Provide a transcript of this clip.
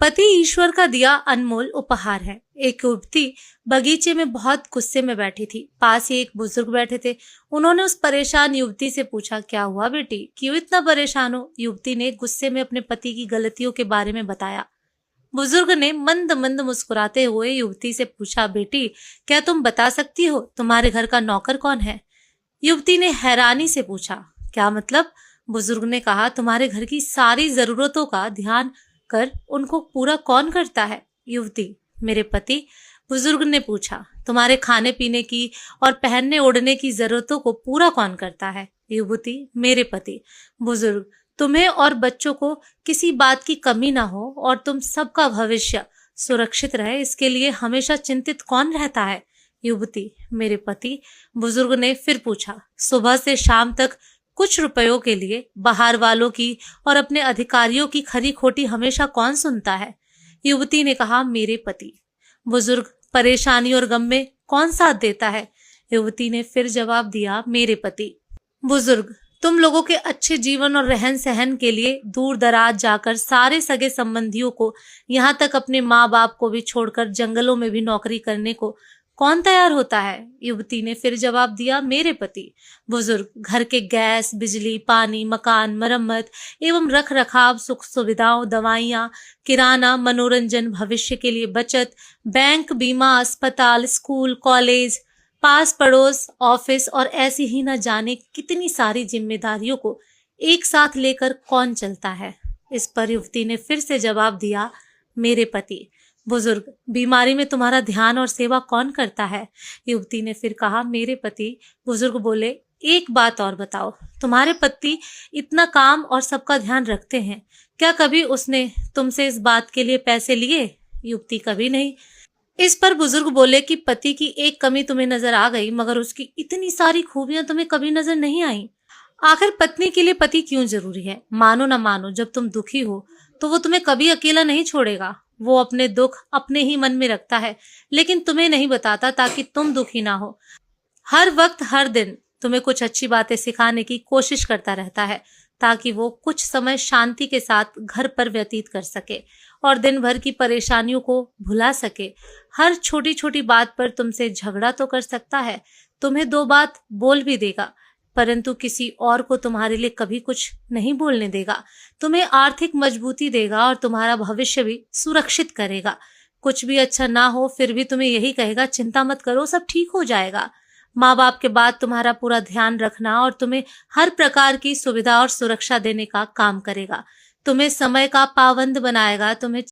पति ईश्वर का दिया अनमोल उपहार है। एक युवती बगीचे में बहुत गुस्से में बैठी थी। पास ही एक बुजुर्ग बैठे थे। उन्होंने उस परेशान युवती से पूछा, क्या हुआ बेटी, क्यों इतना परेशान हो? युवती ने गुस्से में अपने पति की गलतियों के बारे में बताया। बुजुर्ग ने मंद मंद मुस्कुराते हुए युवती से पूछा, बेटी क्या तुम बता सकती हो तुम्हारे घर का नौकर कौन है? युवती ने हैरानी से पूछा, क्या मतलब? बुजुर्ग ने कहा, तुम्हारे घर की सारी जरूरतों का ध्यान कर उनको पूरा कौन करता है? युवती, मेरे पति। बुजुर्ग ने पूछा, तुम्हारे खाने पीने की और पहनने ओढ़ने की जरूरतों को पूरा कौन करता है? युवती, मेरे पति। बुजुर्ग, तुम्हें और बच्चों को किसी बात की कमी ना हो और तुम सबका भविष्य सुरक्षित रहे, इसके लिए हमेशा चिंतित कौन रहता है? युवती, मेरे पति। बुजुर्ग ने फिर पूछा, सुबह से शाम तक कुछ रुपयों के लिए बाहर वालों की और अपने अधिकारियों की खरी खोटी हमेशा कौन सुनता है? युवती ने कहा, मेरे पति। बुजुर्ग, परेशानी और गम में कौन साथ देता है? युवती ने फिर जवाब दिया, मेरे पति। बुजुर्ग, तुम लोगों के अच्छे जीवन और रहन सहन के लिए दूर दराज जाकर सारे सगे संबंधियों को, यहाँ तक अपने माँ बाप को भी छोड़कर जंगलों में भी नौकरी करने को कौन तैयार होता है? युवती ने फिर जवाब दिया, मेरे पति। बुजुर्ग, घर के गैस, बिजली, पानी, मकान, मरम्मत एवं रख रखाव, सुख सुविधाओं, दवाइयाँ, किराना, मनोरंजन, भविष्य के लिए बचत, बैंक, बीमा, अस्पताल, स्कूल, कॉलेज, पास पड़ोस, ऑफिस और ऐसी ही न जाने कितनी सारी जिम्मेदारियों को एक साथ लेकर कौन चलता है? इस पर युवती ने फिर से जवाब दिया, मेरे पति। बुजुर्ग, बीमारी में तुम्हारा ध्यान और सेवा कौन करता है? युवती ने फिर कहा, मेरे पति। बुजुर्ग बोले, एक बात और बताओ, तुम्हारे पति इतना काम और सबका ध्यान रखते हैं, क्या कभी उसने तुमसे इस बात के लिए पैसे लिए? युवती, कभी नहीं। इस पर बुजुर्ग बोले कि पति की एक कमी तुम्हें नजर आ गई, मगर उसकी इतनी सारी खूबियां तुम्हें कभी नजर नहीं आई। आखिर पत्नी के लिए पति क्यों जरूरी है? मानो ना मानो, जब तुम दुखी हो तो वो तुम्हें कभी अकेला नहीं छोड़ेगा। वो अपने दुख अपने ही मन में रखता है, लेकिन तुम्हें नहीं बताता ताकि तुम दुखी ना हो। हर वक्त हर दिन तुम्हें कुछ अच्छी बातें सिखाने की कोशिश करता रहता है, ताकि वो कुछ समय शांति के साथ घर पर व्यतीत कर सके और दिन भर की परेशानियों को भुला सके। हर छोटी छोटी बात पर तुमसे झगड़ा तो कर सकता है, तुम्हें दो बात बोल भी देगा, परंतु किसी और को तुम्हारे लिए कभी कुछ नहीं बोलने देगा। तुम्हें आर्थिक मजबूती देगा और तुम्हारा भविष्य भी सुरक्षित करेगा। कुछ भी अच्छा ना हो फिर भी तुम्हें यही कहेगा, चिंता मत करो, सब ठीक हो जाएगा। माँ बाप के बाद तुम्हारा पूरा ध्यान रखना और तुम्हें हर प्रकार की सुविधा और सुरक्षा देने का काम करेगा। तुम्हें समय का पाबंद बनाएगा, तुम्हें